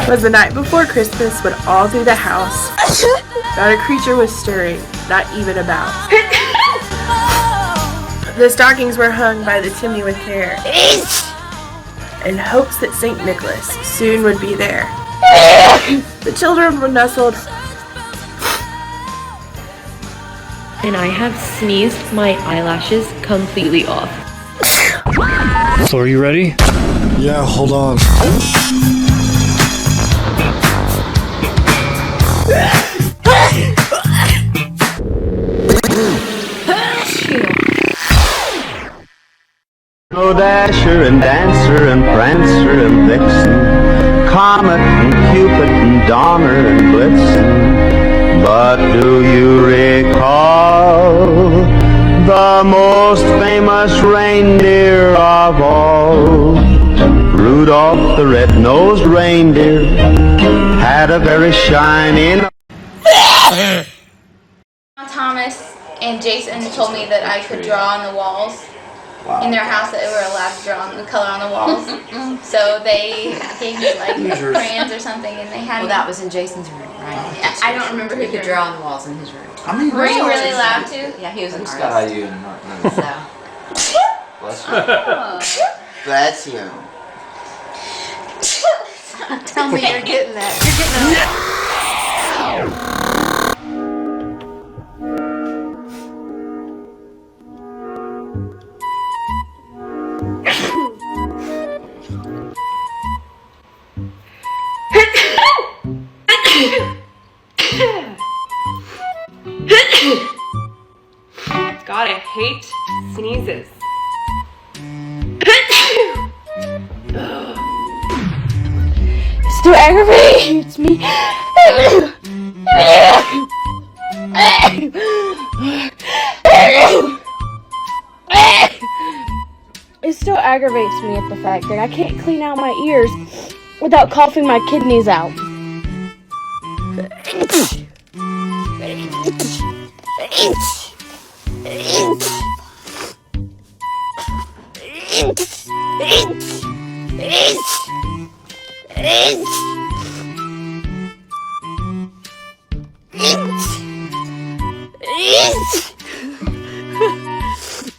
was the night before Christmas when all through the house, not a creature was stirring, not even a mouse. The stockings were hung by the chimney with care, in hopes that St. Nicholas soon would be there. The children were nestled, and I have sneezed my eyelashes completely off. So are you ready? Yeah, hold on. Oh, Dasher and Dancer and Prancer and Vixen, Comet and Cupid and Donner and Blitzen. But do you recall the most famous reindeer of all? Rudolph the red-nosed reindeer had a very shiny nose. Thomas and Jason told me that I could draw on the walls. In their house, that they were allowed to draw on the color on the walls. So they gave me like crayons or something, and they had. Well, that was in Jason's room, right? I don't remember who could draw on the walls in his room. Were you really allowed to? Yeah, he was an Just artist. got you and So. bless you. Bless you. Tell me you're getting that. You're getting that. God, I hate sneezes. Still aggravates me. It still aggravates me at the fact that I can't clean out my ears without coughing my kidneys out.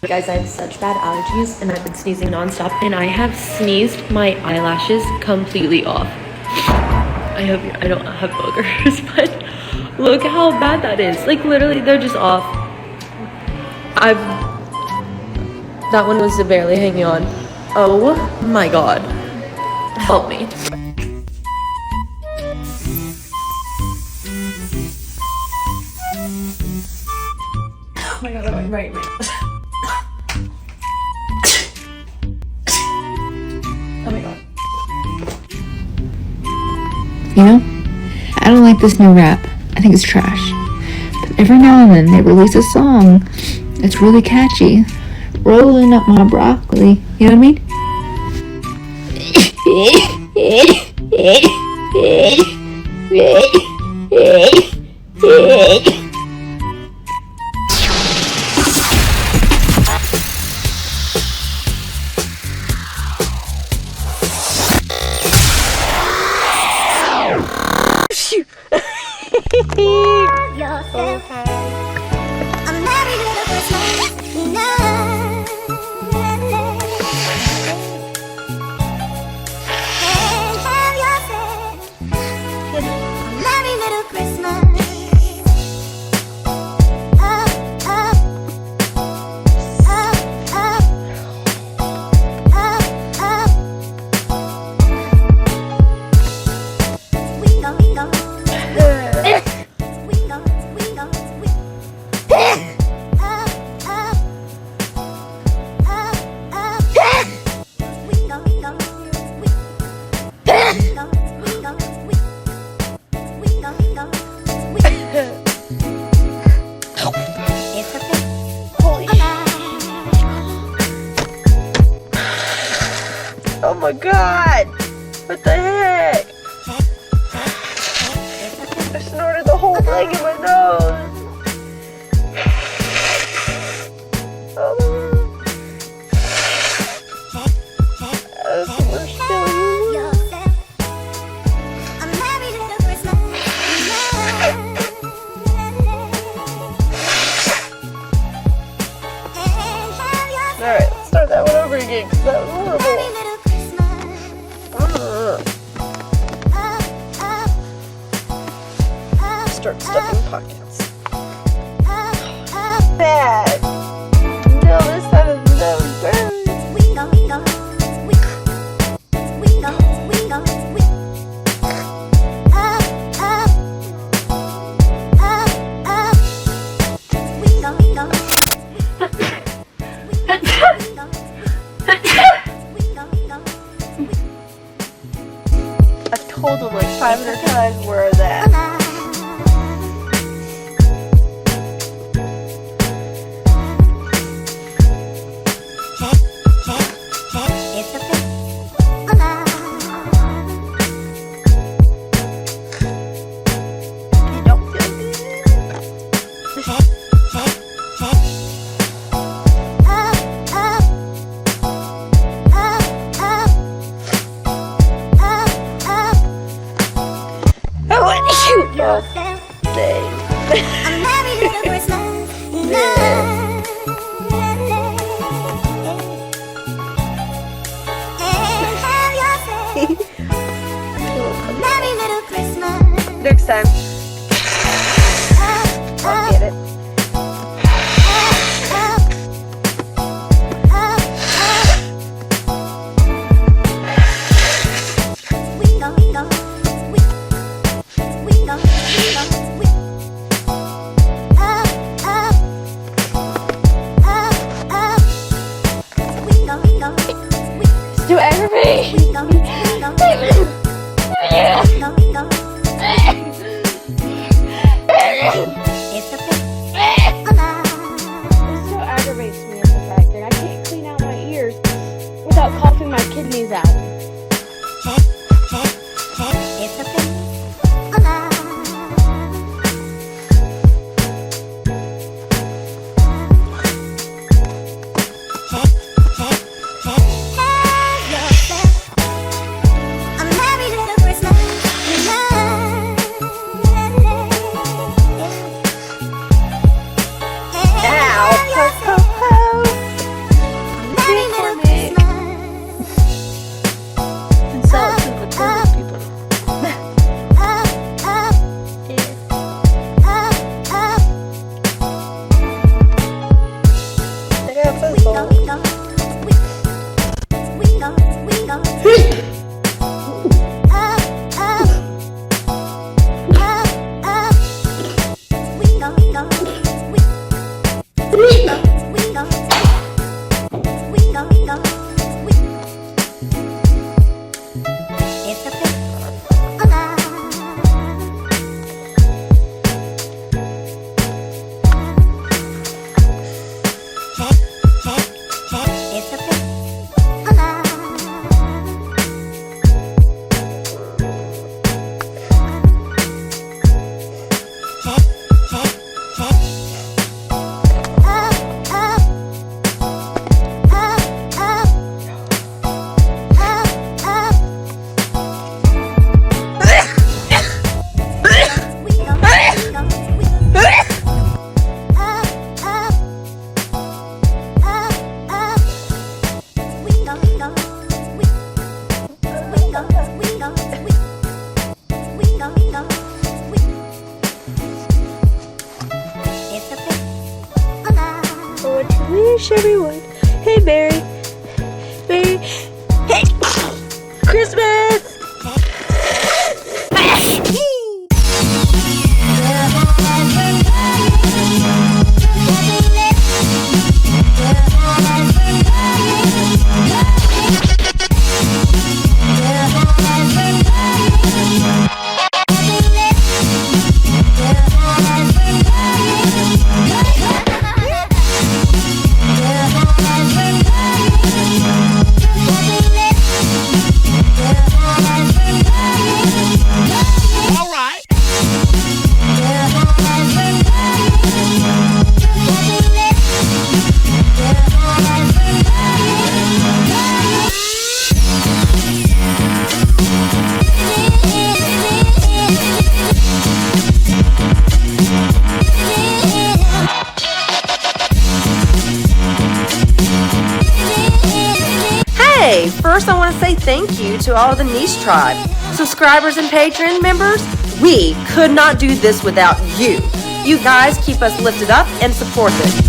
Guys, I have such bad allergies and I've been sneezing nonstop, and I have sneezed my eyelashes completely off. I hope I don't have boogers, but look how bad that is. Like literally they're just off. That one was barely hanging on. Oh my god. Help me. Oh my god, that went right. Oh my god. You know, I don't like this new rap. I think it's trash. But every now and then they release a song that's really catchy. Rolling up my broccoli. You know what I mean? Oh my god! What the heck? I snorted the whole thing in my nose. start stuffing pockets. Bad. No, this side of the nose burns. I've told him like 500 times where that. Next time. I'll get it. It's too aggravating. It so aggravates me is the fact that I can't clean out my ears without coughing my kidneys out. Wish everyone. Hey, Barry. Barry. Hey! Christmas! first I want to say thank you to all of the Niche Tribe. Subscribers and Patreon members, we could not do this without you. You guys keep us lifted up and support this.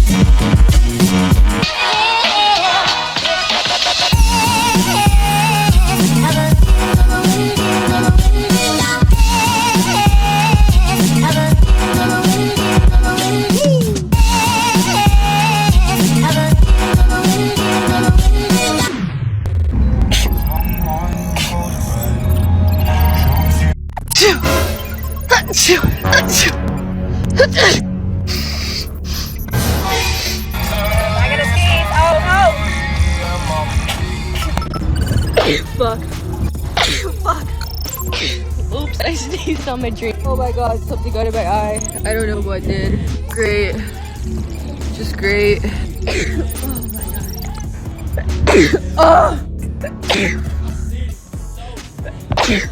Fuck. Fuck. Oops, I sneezed on my drink. Oh my god, something got in my eye. I don't know what did. Great. Just great. Oh my god. Oh!